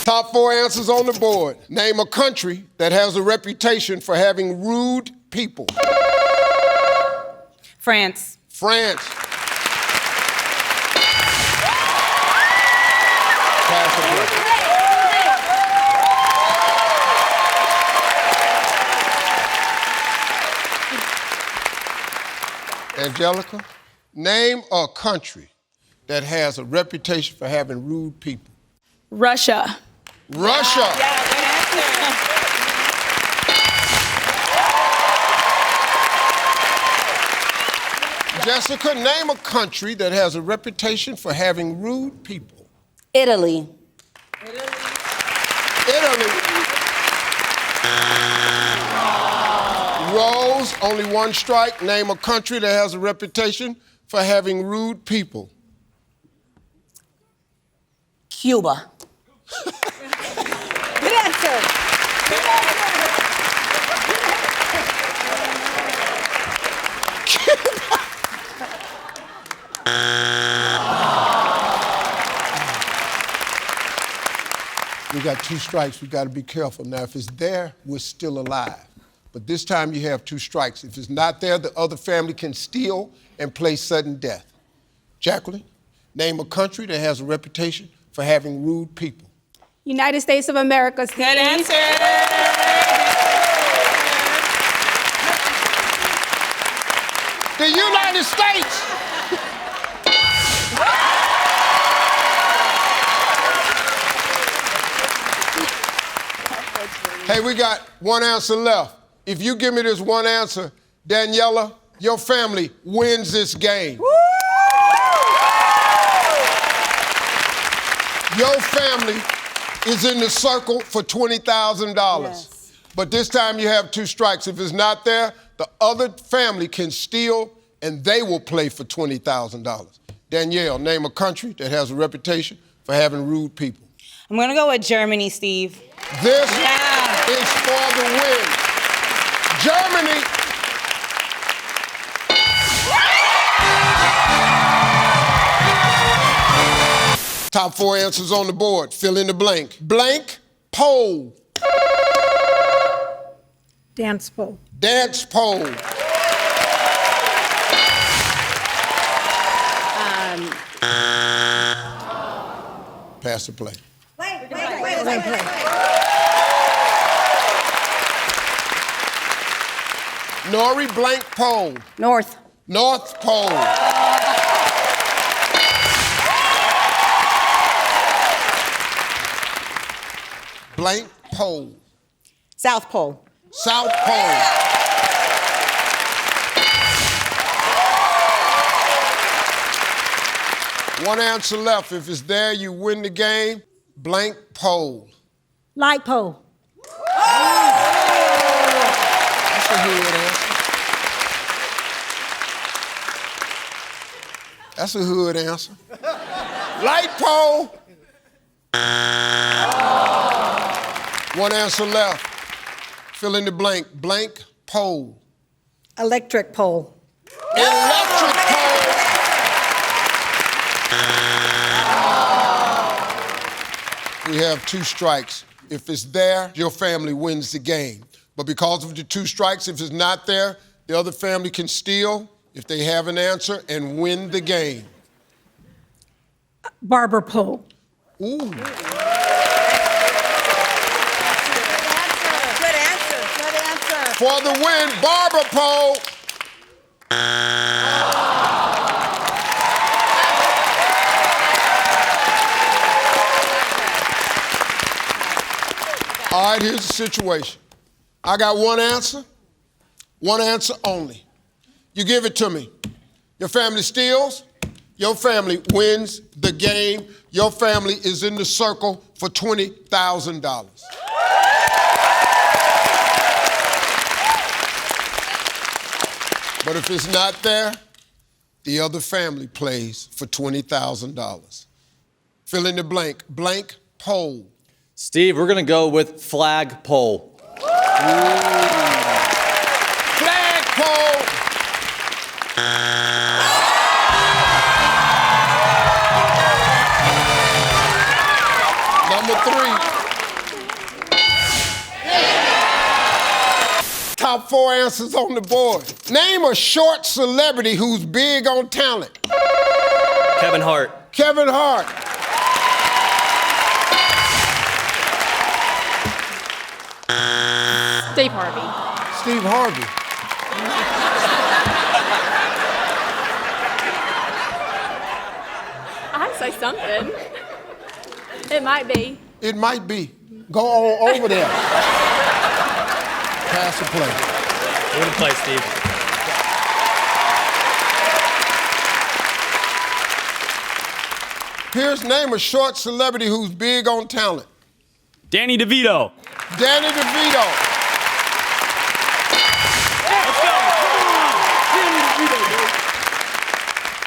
Top 4 answers on the board. Name a country that has a reputation for having rude people. France. France. Pass the plate. Angelica, name a country that has a reputation for having rude people. Russia. Russia. Yeah, good answer. Jessica, name a country that has a reputation for having rude people. Italy. Italy. Rose, only one strike. Name a country that has a reputation for having rude people. Cuba. Good answer. We got 2 strikes. We got to be careful. Now, if it's there, we're still alive. But this time you have 2 strikes. If it's not there, the other family can steal and play sudden death. Jacqueline, name a country that has a reputation for having rude people. United States of America. Steve. Good answer. The United States! Hey, we got 1 answer left. If you give me this 1 answer, Daniela, your family wins this game. Woo! Your family is in the circle for $20,000. Yes. But this time you have 2 strikes. If it's not there, the other family can steal and they will play for $20,000. Danielle, name a country that has a reputation for having rude people. I'm gonna go with Germany, Steve. This is for the win. Germany. Top 4 answers on the board. Fill in the blank. Blank pole. Dance pole. Dance pole. Pass the play. Wait. Nori, blank pole. North. North pole. Blank pole. South Pole. South pole. One answer left. If it's there, you win the game. Blank pole. Light pole. That's a hood answer. That's a hood answer. Light pole. 1 answer left. Fill in the blank. Blank pole. Electric pole. Electric pole. We have 2 strikes. If it's there, your family wins the game. But because of the 2 strikes, if it's not there, the other family can steal if they have an answer and win the game. Barber pole. Ooh. Good answer. For the win, barber pole. All right, here's the situation. I got 1 answer only. You give it to me. Your family steals, your family wins the game. Your family is in the circle for $20,000. But if it's not there, the other family plays for $20,000. Fill in the blank. Blank pole. Steve, we're gonna go with flag pole. Flag pole. Number 3. Top 4 answers on the board. Name a short celebrity who's big on talent. Kevin Hart. Kevin Hart. Steve Harvey. Steve Harvey. I'd say something. It might be. It might be. Go on over there. Pass the play. Way to play, Steve. Pierce, name a short celebrity who's big on talent. Danny DeVito. Danny DeVito.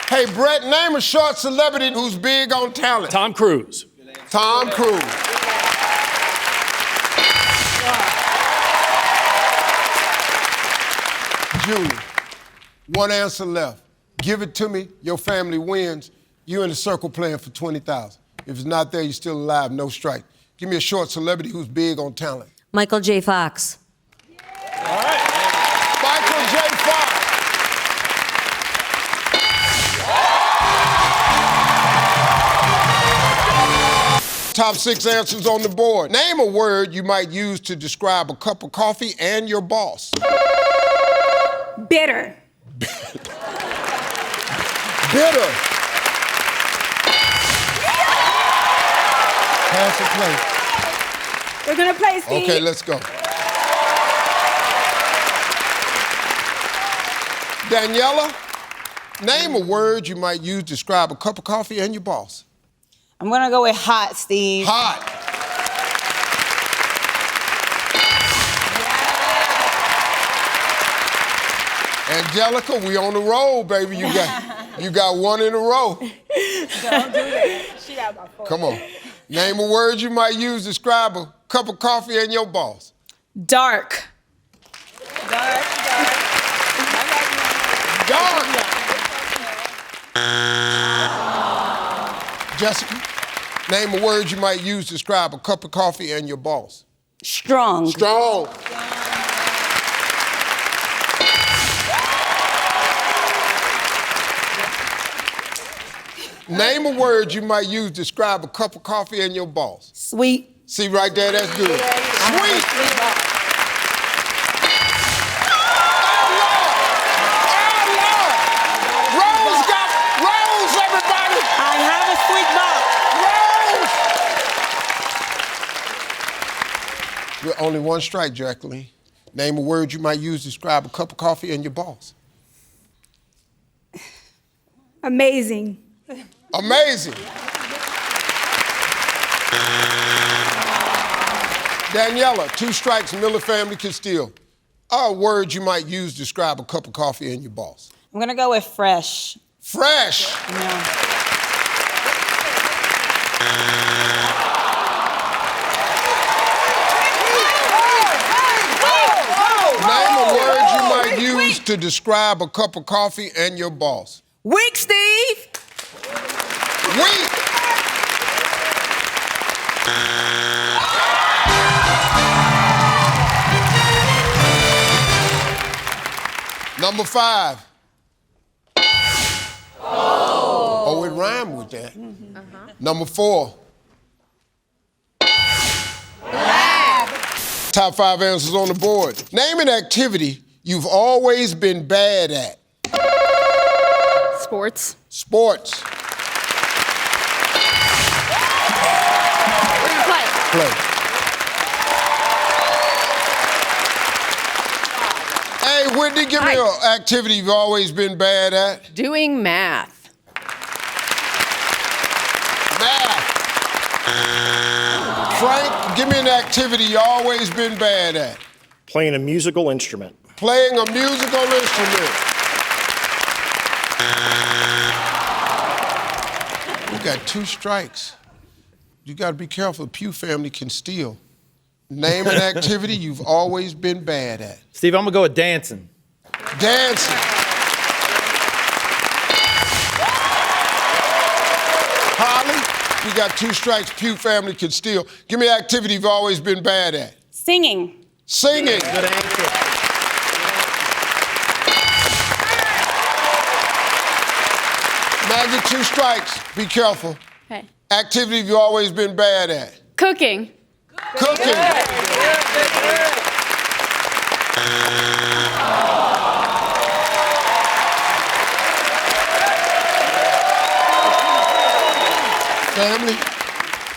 Hey, Brett, name a short celebrity who's big on talent. Tom Cruise. Tom Cruise. Junior, one answer left. Give it to me, your family wins. You in the circle playing for 20,000. If it's not there, you're still alive, no strike. Give me a short celebrity who's big on talent. Michael J. Fox. Michael J. Fox. Top 6 answers on the board. Name a word you might use to describe a cup of coffee and your boss. Bitter. Bitter. Pass the play. We're gonna play, Steve. Okay, let's go. Daniela, name a word you might use to describe a cup of coffee and your boss. I'm gonna go with hot, Steve. Hot. Angelica, we on the roll, baby. You got one in a row. Don't do that. She got my phone. Come on. Name a word you might use to describe a cup of coffee and your boss. Dark. Dark. Jessica, name a word you might use to describe a cup of coffee and your boss. Strong. Strong. Name a word you might use to describe a cup of coffee and your boss. Sweet. See right there, that's good. Sweet. Rose, everybody. I have a sweet box. Rose. With only one strike, Jacqueline. Name a word you might use to describe a cup of coffee and your boss. Amazing. Amazing. Daniela, 2 strikes, Miller family can steal. A word you might use to describe a cup of coffee and your boss. I'm gonna go with fresh. Fresh. Yeah. Name a word you might use to describe a cup of coffee and your boss. Weak, Steve. Weak. Number 5. Oh, it rhymed with that. Number 4. Top 5 answers on the board. Name an activity you've always been bad at. Sports. Sports. We're gonna play. Play. Hey, Whitney, give me an activity you've always been bad at. Doing math. Math. Frank, give me an activity you've always been bad at. Playing a musical instrument. Playing a musical instrument. We got 2 strikes. You got to be careful. The Pugh family can steal. Name an activity you've always been bad at. Steve, I'm gonna go with dancing. Dancing. Holly, we got 2 strikes. Pugh family can steal. Give me an activity you've always been bad at. Singing. Singing. Good answer. Now I get 2 strikes. Be careful. Okay. Activity you've always been bad at. Cooking. Cooking. Family,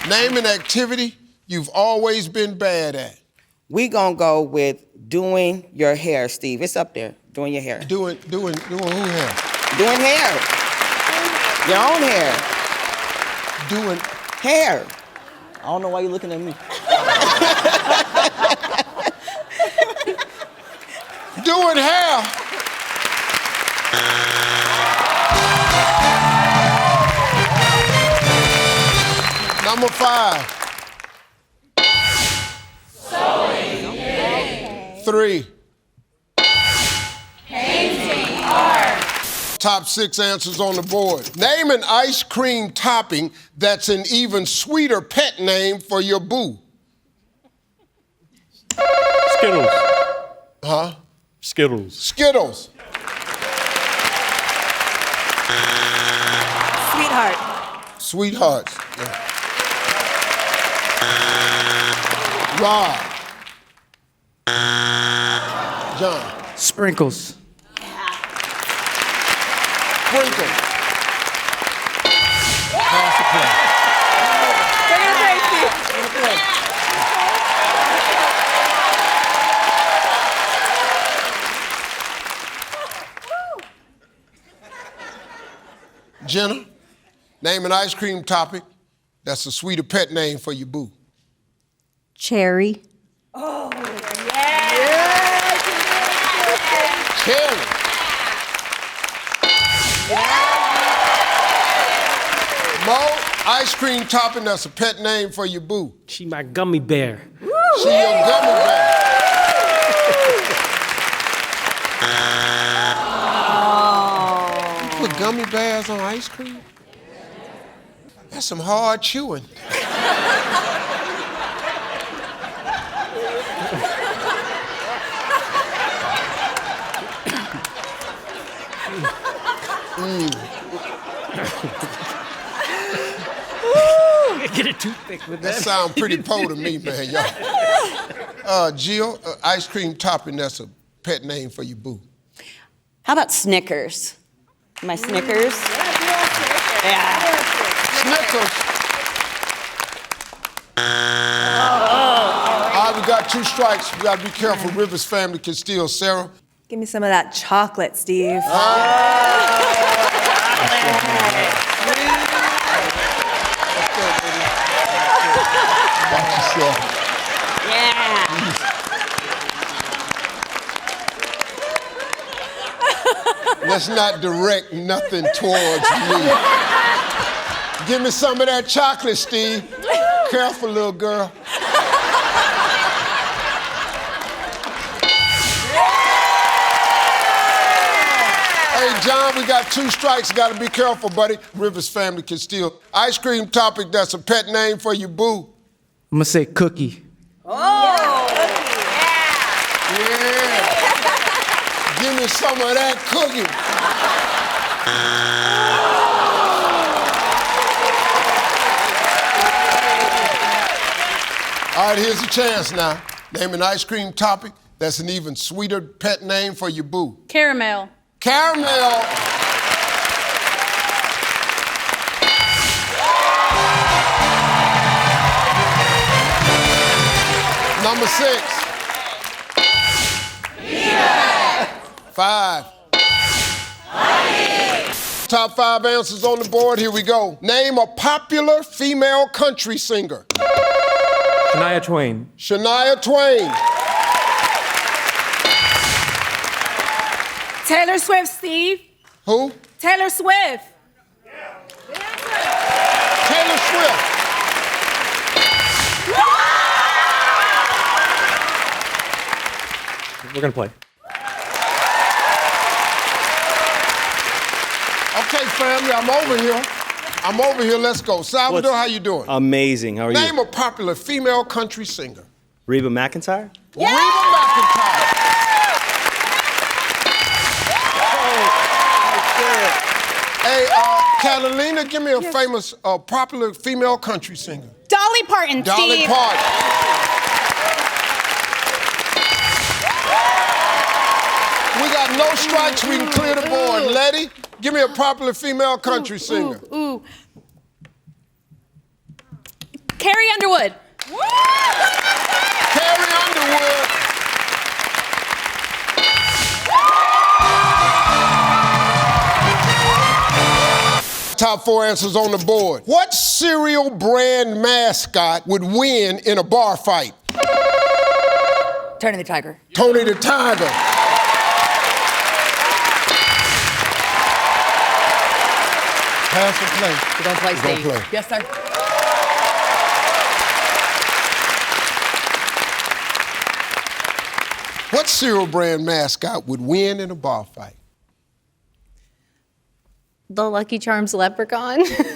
name an activity you've always been bad at. We gonna go with doing your hair, Steve. It's up there. Doing your hair. Doing who hair? Doing hair. Your own hair. Doing Hair. I don't know why you're looking at me. doing hair. Number 5. 3. Painting art. Top 6 answers on the board. Name an ice cream topping that's an even sweeter pet name for your boo. Skittles. Huh? Skittles. Skittles. Sweetheart. Sweethearts. Yeah. Rob. John. Sprinkles. Sprinkle. Pass the play. Jenna, name an ice cream topic that's a sweeter pet name for your boo. Cherry. Cherry. Mo, ice cream topping that's a pet name for your boo. She my gummy bear. She your gummy bear. You put gummy bears on ice cream? That's some hard chewing. Get a toothpick with That that. sound pretty po to me, man, y'all. Jill, ice cream topping that's a pet name for your boo. How about Snickers? My Snickers? Yeah. Snickers. All right, we got 2 strikes. We gotta be careful. Rivers family can steal. Sarah. Give me some of that chocolate, Steve. Yeah. Let's not direct nothing towards me. Give me some of that chocolate, Steve. Careful, little girl. Hey, John, we got 2 strikes. Gotta be careful, buddy. Rivers family can steal. Ice cream topic that's a pet name for your boo. I'm gonna say cookie. Yeah. Give me some of that cookie. All right, here's a chance now. Name an ice cream topic that's an even sweeter pet name for your boo. Caramel. Caramel. Number 6. 5. Top 5 answers on the board. Here we go. Name a popular female country singer. Shania Twain. Shania Twain. Taylor Swift, Steve. Who? Taylor Swift. Taylor Swift. We're gonna play. Okay, family, I'm over here. Let's go. Salvador, how you doing? Amazing. How are Name you? a popular female country singer. Reba McEntire. Reba McEntire. Hey, Catalina, give me a famous, popular female country singer. Dolly Parton, Dolly Steve. Parton. We got no strikes, we can clear the board. Letty, give me a popular female country singer. Ooh. Carrie Underwood. Carrie Underwood. Top 4 answers on the board. What cereal brand mascot would win in a bar fight? Tony the Tiger. Tony the Tiger. Pass or play? We're gonna play, We're gonna Steve. play. Yes, sir. What cereal brand mascot would win in a bar fight? The Lucky Charms leprechaun. Good answer.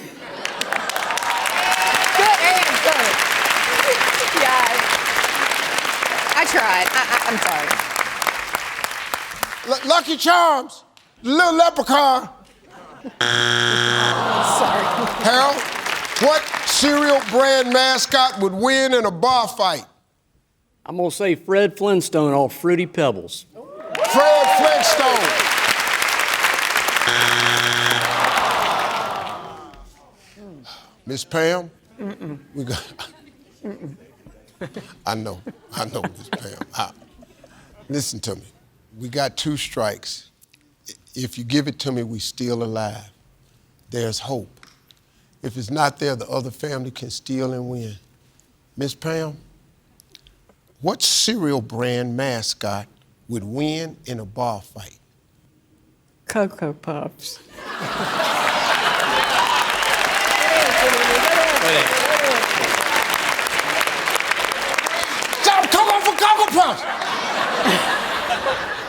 Yeah. I tried. I'm sorry. Lucky Charms, little leprechaun. Sorry. Harold, what cereal brand mascot would win in a bar fight? I'm gonna say Fred Flintstone off Fruity Pebbles. Fred Flintstone. Miss Pam, we got. I know, Miss Pam. Listen to me. We got 2 strikes. If you give it to me, we still alive. There's hope. If it's not there, the other family can steal and win. Miss Pam, what cereal brand mascot would win in a bar fight? Cocoa Puffs. Stop Cocoa for Cocoa Puffs!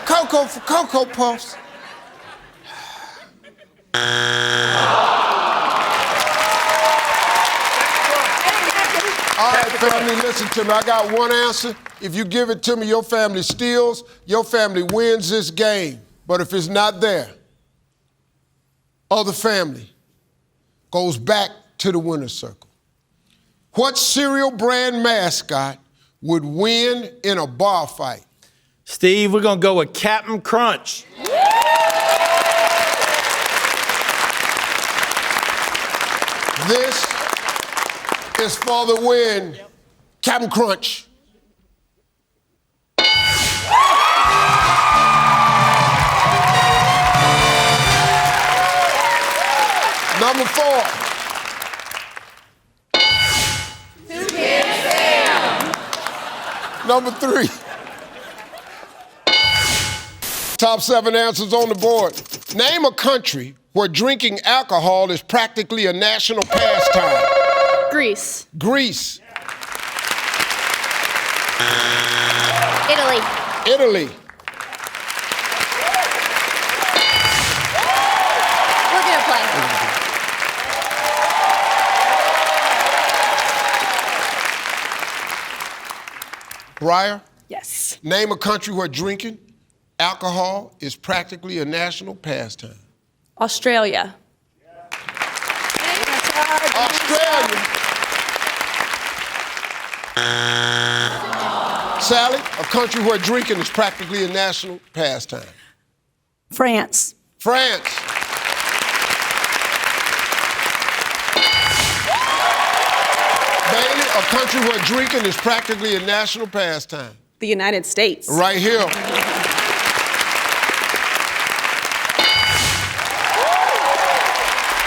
Cocoa for Cocoa Puffs. All right, family, listen to me. I got one answer. If you give it to me, your family steals, your family wins this game. But if it's not there, other family goes back to the winner's circle. What cereal brand mascot would win in a bar fight? Steve, we're gonna go with Captain Crunch. This is for the win. Captain Crunch. Number 4. Number 3. Top 7 answers on the board. Name a country where drinking alcohol is practically a national pastime. Greece. Greece. Italy. Italy. We're gonna play. Briar, Yes. name a country where drinking alcohol is practically a national pastime. Australia. Australia. Sally, a country where drinking is practically a national pastime. France. France. Bailey, a country where drinking is practically a national pastime. The United States. Right here.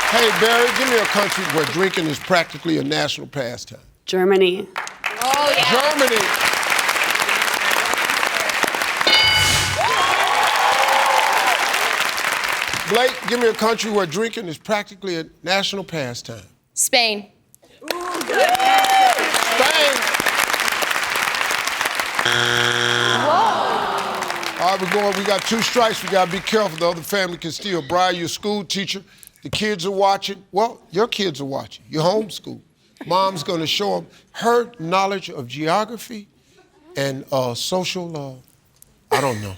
Hey, Barry, give me a country where drinking is practically a national pastime. Germany. Oh, yeah. Germany. Blake, give me a country where drinking is practically a national pastime. Spain. Spain. All right, we're going. We got 2 strikes. We got to be careful. The other family can steal. Brian, you're a school teacher. The kids are watching. Well, your kids are watching. You're homeschooled. Mom's going to show them her knowledge of geography and social, I don't know.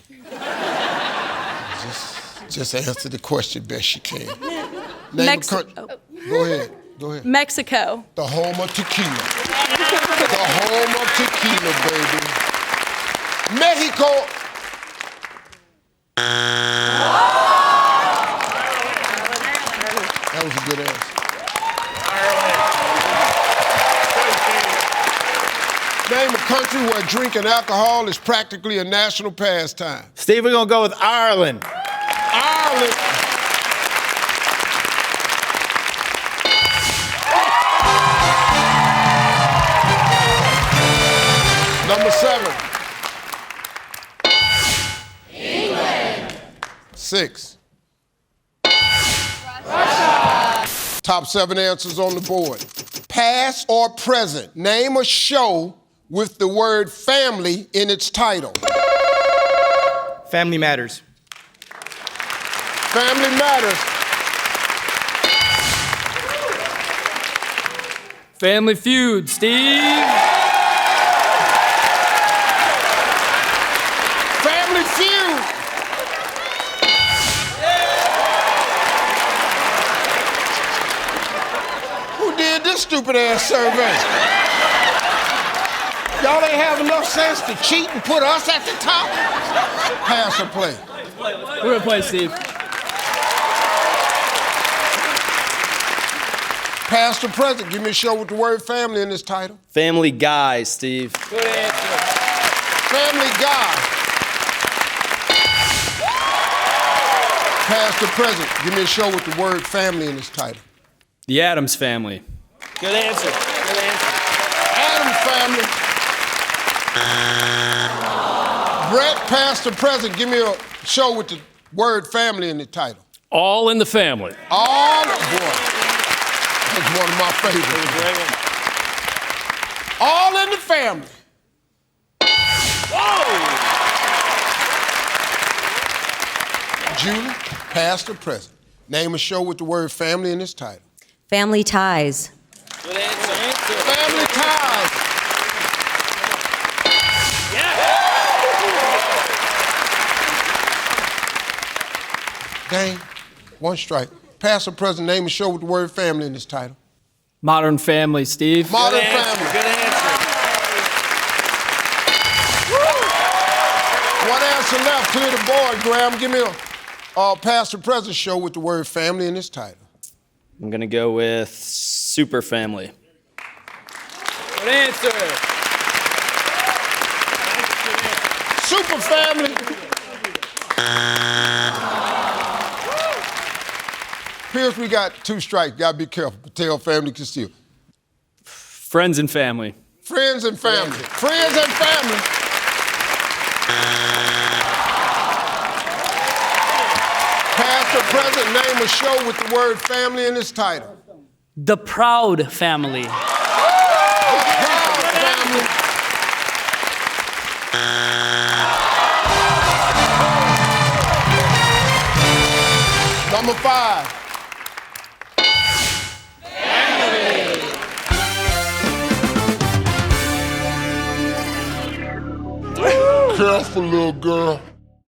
Just answer the question best you can. Name a country. Go ahead. Go ahead. Mexico. The home of tequila. The home of tequila, baby. Mexico. That was a good answer. Name a country where drinking alcohol is practically a national pastime. Steve, we're going to go with Ireland. Ireland. Number 7. England. 6. Russia. Top 7 answers on the board. Past or present, name a show with the word family in its title. Family Matters. Family Matters. Family Feud, Steve. Family Feud. Who did this stupid ass survey? Y'all ain't have enough sense to cheat and put us at the top? Pass or play? We're going to play, Steve. Past or present, give me a show with the word family in its title. Family Guy, Steve. Good answer. Family Guy. Past or present, give me a show with the word family in its title. The Addams Family. Good answer. Good answer. Addams Family. Brett, past or present, give me a show with the word family in the title. All in the Family. All, boy, that's one of my favorites. All in the Family. Julie, past or present, name a show with the word family in its title. Family Ties. Good answer. Family Ties. Dang, one strike. Past or present, name a show with the word family in its title. Modern Family, Steve. Modern Family. Good answer. One answer left. Clear the board, Graham. Give me a past or present show with the word family in its title. I'm going to go with Super Family. Good answer. Super Family. Pierce, we got 2 strikes. Gotta be careful. Patel family can steal. Friends and Family. Friends and family. Friends and family. Past or present, name a show with the word family in its title. The Proud Family. Proud Family. Number 5. Careful, little girl.